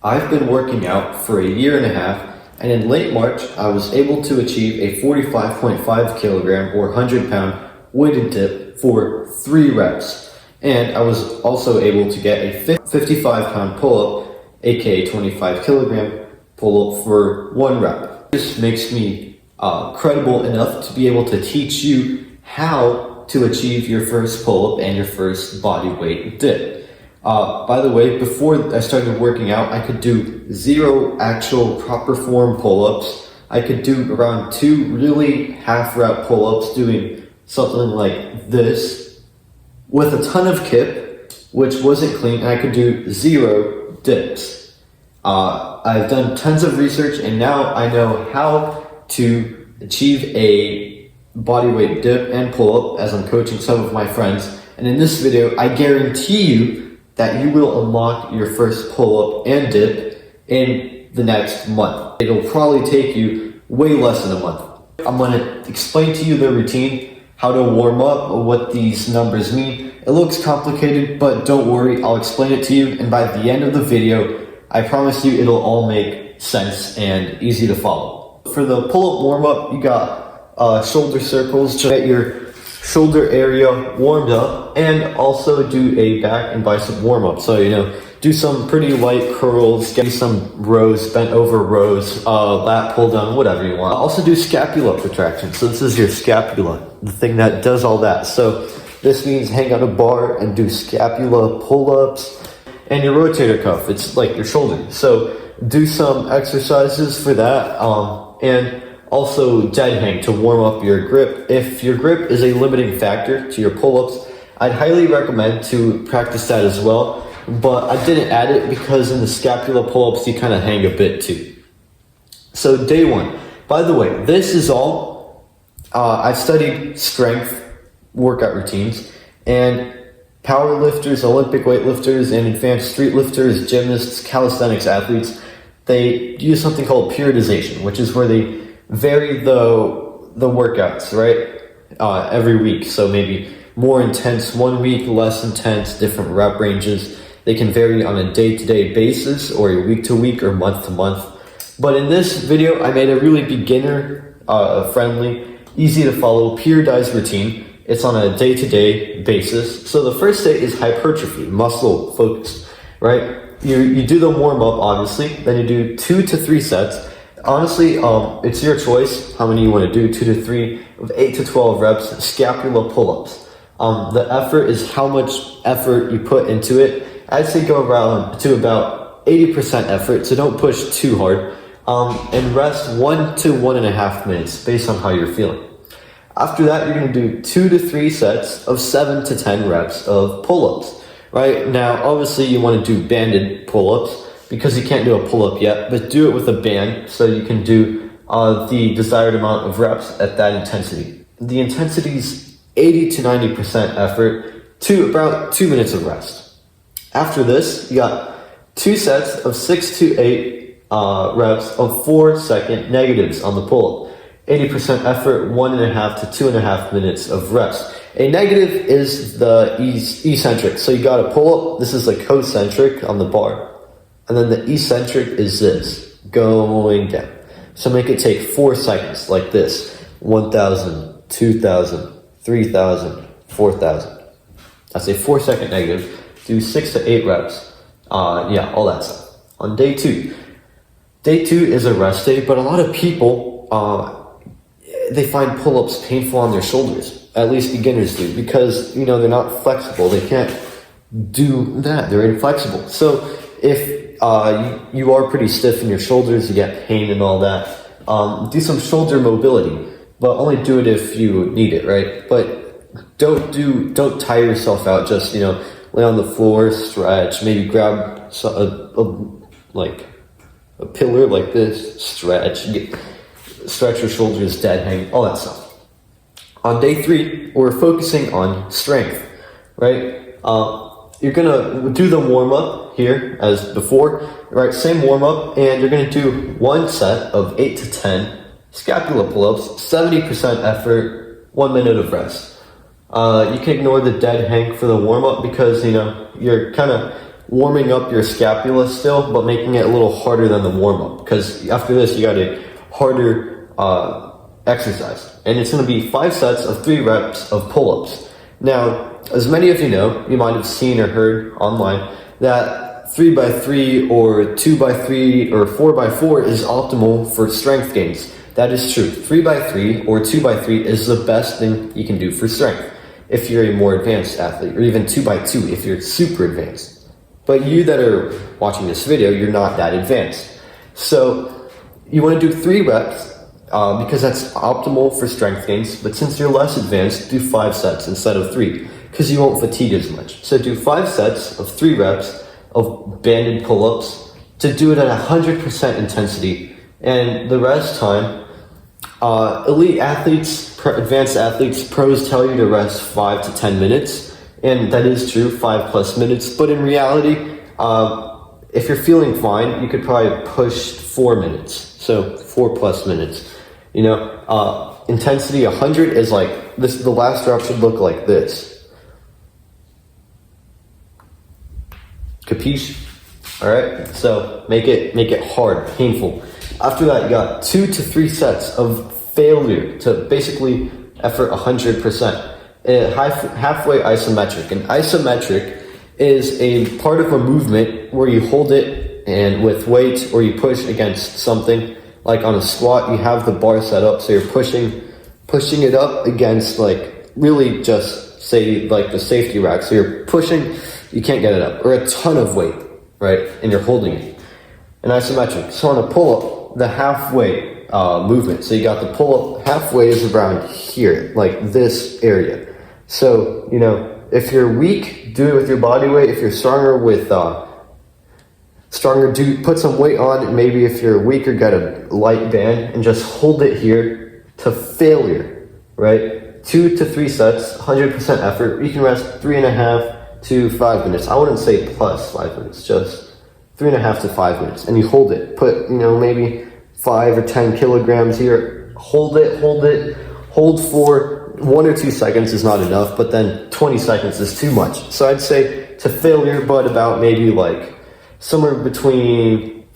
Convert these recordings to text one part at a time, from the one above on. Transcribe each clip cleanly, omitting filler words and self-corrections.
I've been working out for a year and a half, and in late March, I was able to achieve a 45.5 kilogram or 100-pound weighted dip for 3 reps. And I was also able to get a 55-pound pull-up, aka 25 kilogram pull-up for 1 rep. This makes me credible enough to be able to teach you how to achieve your first pull-up and your first body weight dip. By the way, before I started working out, I could do 0 actual proper form pull-ups. I could do around 2 really half-rep pull-ups doing something like this with a ton of kip, which wasn't clean, and I could do 0 dips. I've done tons of research, and now I know how to achieve a bodyweight dip and pull-up as I'm coaching some of my friends. And in this video, I guarantee you that you will unlock your first pull-up and dip in the next month. It'll probably take you way less than a month. I'm going to explain to you the routine, how to warm up, what these numbers mean. It looks complicated, but don't worry, I'll explain it to you, and by the end of the video, I promise you it'll all make sense and easy to follow. For the pull-up warm-up, you got shoulder circles to get your shoulder area warmed up, and also do a back and bicep warm-up. So, do some pretty light curls, get some rows, bent over rows, lat pull down, whatever you want. Also do scapula protraction. So this is your scapula, the thing that does all that. So this means hang on a bar and do scapula pull-ups, and your rotator cuff, it's like your shoulder. So do some exercises for that, and also dead hang to warm up your grip. If your grip is a limiting factor to your pull-ups, I'd highly recommend to practice that as well, but I didn't add it because in the scapula pull-ups you kind of hang a bit too. So day 1, by the way, this is all, I've studied strength workout routines, and power lifters, Olympic weightlifters, and advanced street lifters, gymnasts, calisthenics athletes, they use something called periodization, which is where they vary the workouts, right? Every week. So maybe more intense 1 week, less intense, different rep ranges. They can vary on a day-to-day basis, or a week-to-week, or month-to-month. But in this video, I made a really beginner friendly, easy to follow, periodized routine. It's on a day-to-day basis. So the first day is hypertrophy, muscle focus, right? You do the warm-up, obviously, then you do 2 to 3 sets. Honestly, it's your choice how many you want to do, 2 to 3, with 8 to 12 reps, scapula pull-ups. The effort is how much effort you put into it. I'd say go around to about 80% effort, so don't push too hard. And rest 1 to 1.5 minutes based on how you're feeling. After that, you're going to do 2 to 3 sets of 7 to 10 reps of pull-ups. Right now, obviously you want to do banded pull-ups, because you can't do a pull-up yet, but do it with a band so you can do the desired amount of reps at that intensity. The intensity is 80 to 90% effort to about 2 minutes of rest. After this, you got 2 sets of 6 to 8 reps of 4-second negatives on the pull-up. 80% effort, 1.5 to 2.5 minutes of rest. A negative is the eccentric. So you got a pull-up, this is the concentric on the bar. And then the eccentric is this, going down. So make it take 4 seconds, like this. 1,000, 2,000, 3,000, 4,000. That's a 4-second negative. Do 6 to 8 reps. All that stuff. On day 2. Day 2 is a rest day, but a lot of people, they find pull-ups painful on their shoulders. At least beginners do, because, they're not flexible. They can't do that. They're inflexible. So if you are pretty stiff in your shoulders, you get pain and all that, do some shoulder mobility, but only do it if you need it, right? But don't tire yourself out. Just lay on the floor, stretch, maybe grab a pillar like this, stretch your shoulders, dead hang, all that stuff. On day 3, we're focusing on strength, right? You're gonna do the warm-up here as before, right? Same warm-up, and you're gonna do 1 set of 8 to 10 scapula pull-ups, 70% effort, 1 minute of rest. You can ignore the dead hang for the warm-up because, you're kind of warming up your scapula still, but making it a little harder than the warm-up. Because after this, you got a harder exercise. And it's going to be 5 sets of 3 reps of pull-ups. Now, as many of you know, you might have seen or heard online that 3x3 or 2x3 or 4x4 is optimal for strength gains. That is true. 3x3 or 2x3 is the best thing you can do for strength if you're a more advanced athlete, or even 2x2 if you're super advanced. But you that are watching this video, you're not that advanced. So you want to do 3 reps because that's optimal for strength gains. But since you're less advanced, do 5 sets instead of 3 because you won't fatigue as much. So do 5 sets of 3 reps of banded pull-ups to do it at 100% intensity. And the rest time, elite athletes, advanced athletes, pros tell you to rest 5 to 10 minutes, and that is true, 5+ minutes. But in reality, if you're feeling fine, you could probably push 4 minutes, so 4+ minutes. You know, intensity 100 is like this. The last rep should look like this. Capiche? All right. So make it hard, painful. After that, you got 2 to 3 sets of failure to basically effort 100%. Halfway isometric. And isometric is a part of a movement where you hold it and with weight, or you push against something. Like on a squat, you have the bar set up, so you're pushing it up against, like, really just say like the safety rack. So you're pushing, you can't get it up, or a ton of weight, right? And you're holding it. And isometric. So on a pull-up, the halfway movement. So you got the pull-up, halfway is around here, like this area. So, you know, if you're weak, do it with your body weight. If you're stronger, put some weight on. Maybe if you're weaker, get a light band and just hold it here to failure, right? 2 to 3 sets, 100% effort. You can rest 3.5 to 5 minutes. I wouldn't say plus 5 minutes, just 3.5 to 5 minutes. And you hold it. Put, you know, maybe 5 or 10 kilograms here. Hold it. Hold for 1 or 2 seconds is not enough, but then 20 seconds is too much. So I'd say to failure, but about maybe like somewhere between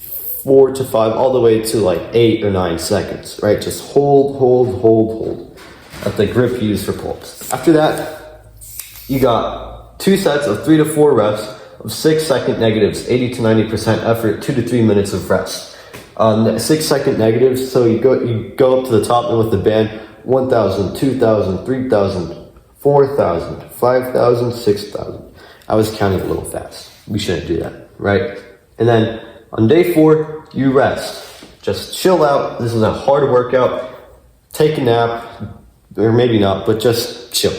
4 to 5, all the way to like 8 or 9 seconds, right? Just hold at the grip you use for pull-ups. After that, you got 2 sets of 3 to 4 reps of 6-second negatives, 80 to 90% effort, 2 to 3 minutes of rest. 6-second negatives, so you go up to the top and with the band, 1,000, 2,000, 3,000, 4,000, 5,000, 6,000. I was counting a little fast. We shouldn't do that, right? And then on day 4, you rest. Just chill out. This is a hard workout. Take a nap, or maybe not, but just chill.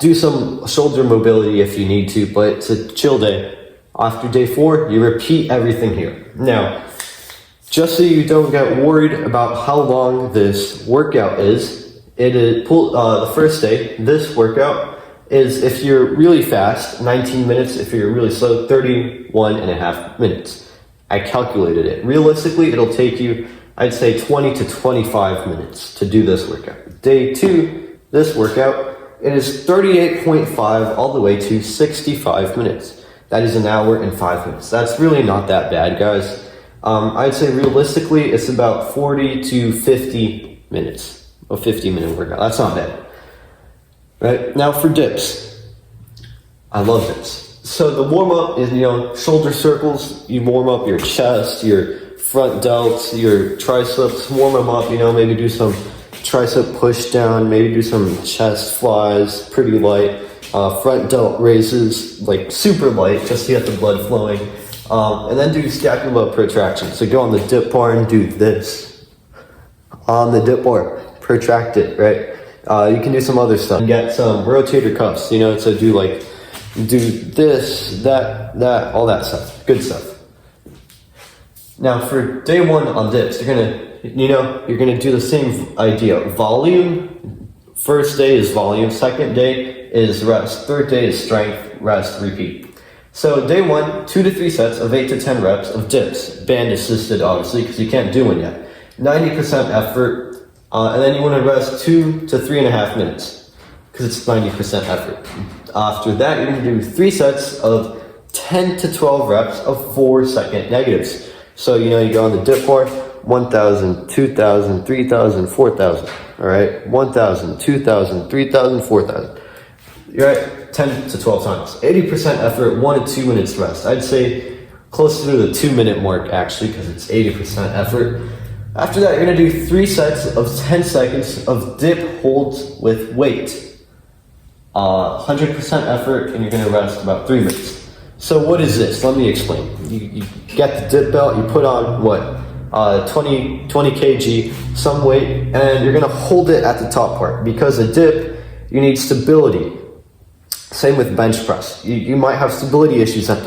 Do some shoulder mobility if you need to, but it's a chill day. After day 4, you repeat everything here. Now, just so you don't get worried about how long this workout is, the first day, this workout is, if you're really fast, 19 minutes. If you're really slow, 31.5 minutes. I calculated it. Realistically, it'll take you, I'd say, 20 to 25 minutes to do this workout. Day 2, this workout, it is 38.5 all the way to 65 minutes. That is an hour and 5 minutes. That's really not that bad, guys. I'd say realistically, it's about 40 to 50 minutes. A 50-minute workout. That's not bad. Right? Now for dips. I love dips. So the warm-up is, you know, shoulder circles. You warm up your chest, your front delts, your triceps. Warm them up, you know, maybe do some tricep push down, maybe do some chest flies, pretty light. Front delt raises, like super light, just to get the blood flowing. And then do scapula protraction. So go on the dip bar and do this. On the dip bar, protract it, right? You can do some other stuff. Get some rotator cuffs, you know, so do this, that, all that stuff. Good stuff. Now for day 1 on dips, you're gonna do the same idea. Volume. First day is volume. Second day is rest. Third day is strength, rest, repeat. So day 1, 2 to 3 sets of 8 to 10 reps of dips, band assisted obviously, because you can't do one yet. 90% effort, and then you want to rest 2 to 3.5 minutes, because it's 90% effort. After that, you're going to do 3 sets of 10 to 12 reps of 4-second negatives. So, you go on the dip bar, 1,000, 2,000, 3,000, 4,000. All right, 1,000, 2,000, 3,000, 4,000. You're at 10 to 12 times. 80% effort, 1 to 2 minutes rest. I'd say closer to the 2-minute mark, actually, because it's 80% effort. After that, you're going to do 3 sets of 10 seconds of dip holds with weight. 100% effort, and you're going to rest about 3 minutes. So what is this? Let me explain. You get the dip belt, you put on 20 kg, some weight, and you're going to hold it at the top part. Because a dip, you need stability. Same with bench press. You might have stability issues at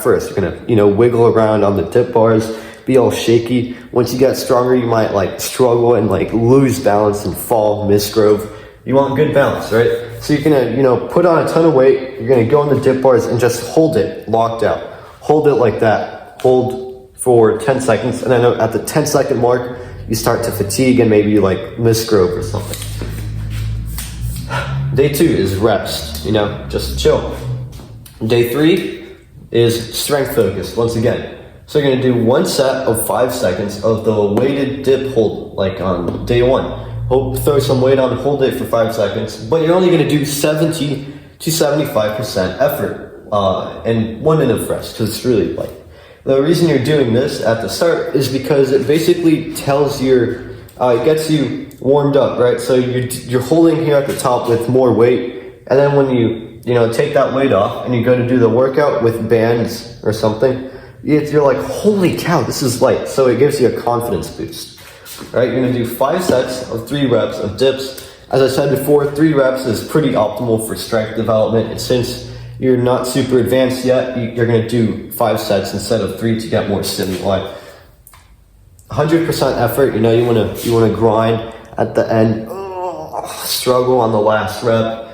first. You're gonna, wiggle around on the dip bars, be all shaky. Once you get stronger, you might struggle and lose balance and fall, misgrove. You want good balance, right? So you're gonna, put on a ton of weight. You're gonna go on the dip bars and just hold it locked out. Hold it like that. Hold for 10 seconds, and then at the 10-second mark, you start to fatigue and maybe misgrove or something. Day 2 is rest, just chill. Day 3 is strength focused, once again. So you're gonna do 1 set of 5 seconds of the weighted dip hold, like on day 1. Throw some weight on, hold it for 5 seconds, but you're only gonna do 70 to 75% effort and 1 minute of rest, because it's really light. The reason you're doing this at the start is because it basically tells it gets you warmed up, right? So you're holding here at the top with more weight, and then when you take that weight off and you go to do the workout with bands or something, you're like, holy cow, this is light. So it gives you a confidence boost, right? You're gonna do 5 sets of 3 reps of dips. As I said before, 3 reps is pretty optimal for strength development, and since you're not super advanced yet, you're gonna do 5 sets instead of 3 to get more stimuli. 100% effort, you wanna grind at the end, struggle on the last rep,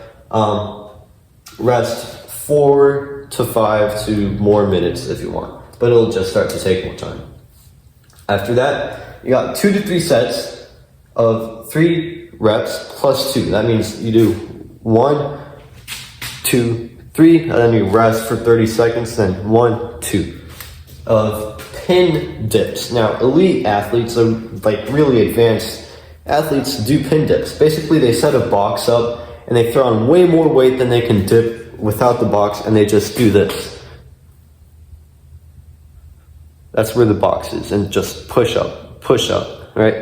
rest 4 to 5 to more minutes if you want, but it'll just start to take more time. After that, you got 2 to 3 sets of 3 reps plus 2. That means you do 1, 2, 3, and then you rest for 30 seconds, then 1, 2 of pin dips. Now, elite athletes, so really advanced athletes, do pin dips. Basically, they set a box up and they throw on way more weight than they can dip without the box, and they just do this. That's where the box is, and just push up, right?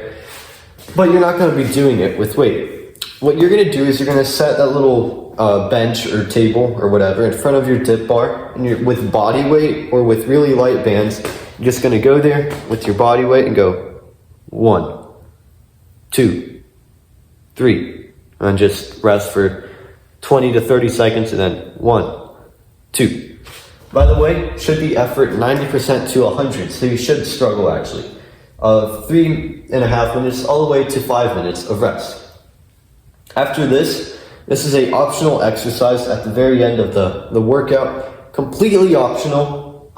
But you're not going to be doing it with weight. What you're going to do is you're going to set that little bench or table or whatever in front of your dip bar, and you're with body weight or with really light bands. You're just going to go there with your body weight and go 1, 2, 3, and just rest for 20 to 30 seconds, and then 1, 2. By the way, should be effort 90% to 100, so you should struggle actually. Of 3.5 minutes all the way to 5 minutes of rest. After this is a optional exercise at the very end of the workout, completely optional,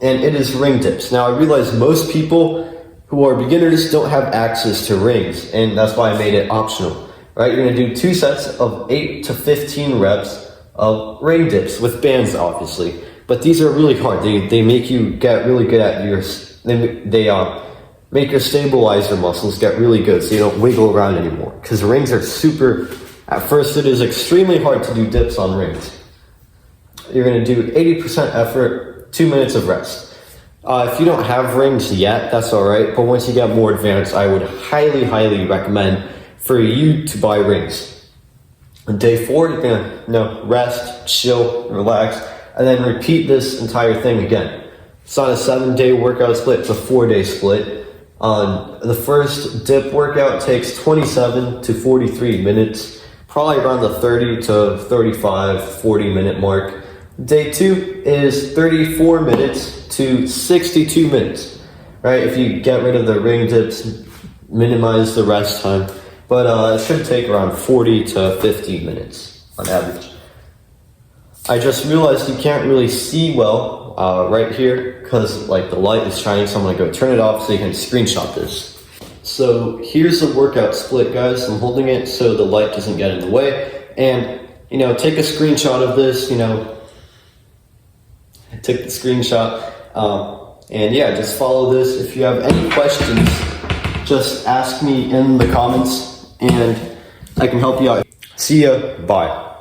and it is ring dips. Now I realize most people who are beginners don't have access to rings, and that's why I made it optional, right? You're gonna do 2 sets of 8 to 15 reps of ring dips with bands, obviously, but these are really hard. They make you get really good at they make your stabilizer muscles get really good so you don't wiggle around anymore, because rings are at first it is extremely hard to do dips on rings. You're gonna do 80% effort, 2 minutes of rest. If you don't have rings yet, that's all right. But once you get more advanced, I would highly, highly recommend for you to buy rings. On day 4, you're gonna rest, chill, relax, and then repeat this entire thing again. It's not a 7-day workout split, it's a 4-day split. The first dip workout takes 27 to 43 minutes, probably around the 30 to 35, 40 minute mark. Day 2 is 34 minutes to 62 minutes, right? If you get rid of the ring dips, minimize the rest time, but it should take around 40 to 50 minutes on average. I just realized you can't really see well right here because the light is shining, so I'm gonna go turn it off so you can screenshot this. So here's the workout split, guys. I'm holding it so the light doesn't get in the way, and take a screenshot of this, took the screenshot. And yeah, just follow this. If you have any questions, just ask me in the comments and I can help you out. See ya. Bye.